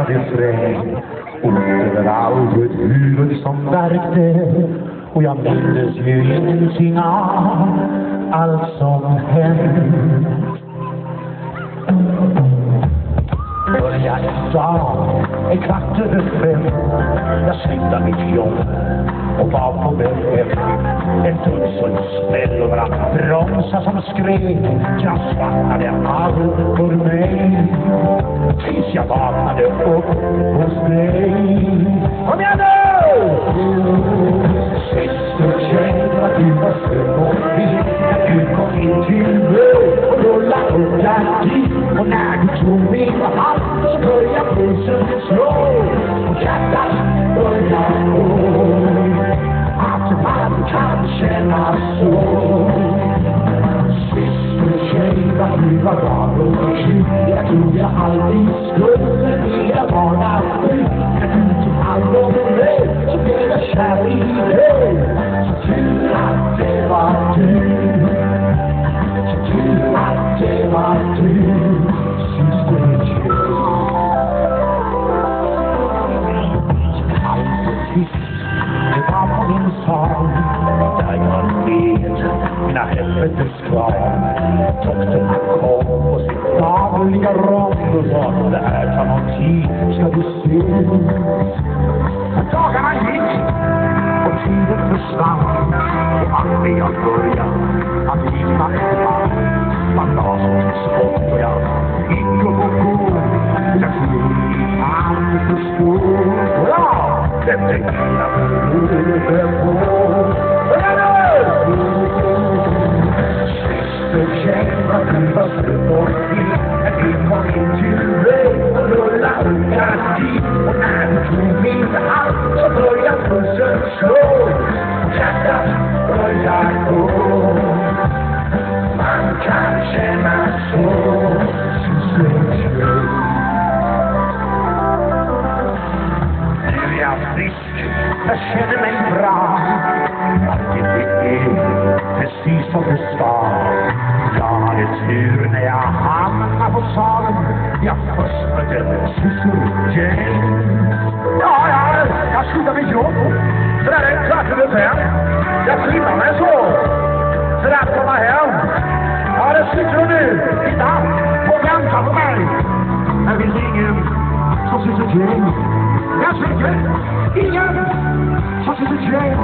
refräng. Ord överallt och ett huvud som värkte. Och jag minns ju ingenting av allt som hänt. Börjar en dag, 4:15. Jag slutar mitt jobb och var på väg hem. En tusen smäll och några bromsar som skrek. Jag svartnade allt för mig. Tills jag vaknade upp hos dig. Kom igen nu! Syster, känner att du måste gå in. Du kom in till mig och rullade upp dit. Och när du tog min hand så började pulsen slå. Och hjärtat började gå. Att man kan känna så. Syster, tjej, vad du var glad och sjuk. Jag trodde jag aldrig skulle vilja vara sjuk. Jag tog hand om dig, så blev jag kär i dig. Så tur att det var du. Så tur att det var du. Syster, tjej. Det var på min sal, där jag vet mina helvetes kvar. Doktorn kom på sitt dagliga rond och sa, det här tar någon tid, ska du se. Dagarna gick och tiden försvann. Och aldrig jag började att likna en man. Man la som spott och jag gick och gå. Jag kunde inte förstå. Ja! Det tänkte jag borde på. Syster, känna du var slut och fint. Vi kom in till dig och rullade upp dit. Och när du tog min hand så började pulsen slå. Hjärtat började gå. Man kan känna så. Syster, jag känner mig bra. Att det är precis som det ska. Jag hade tur när jag hamnade på salen. Jag först mötte Syster Jane. Jag slutade mitt jobb. Så där är 4:15. Jag skyndar mig så. För att komma hem. Ja, det sitter du nu. Titta. Och vänta på mig. Jag vill ingen som Syster Jane. Jag tycker ingen som Syster Jane.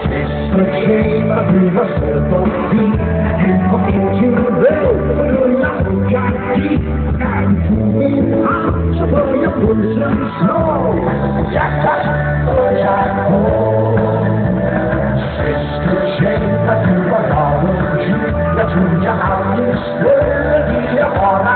Syster Jane, vad du var söt och fin. Du kom in till mig och rullade upp dit. När du tog min hand så började pulsen slå. Hjärtat började gå. Syster Jane, vad du var glad och sjuk. Jag trodde jag aldrig skulle vilja vara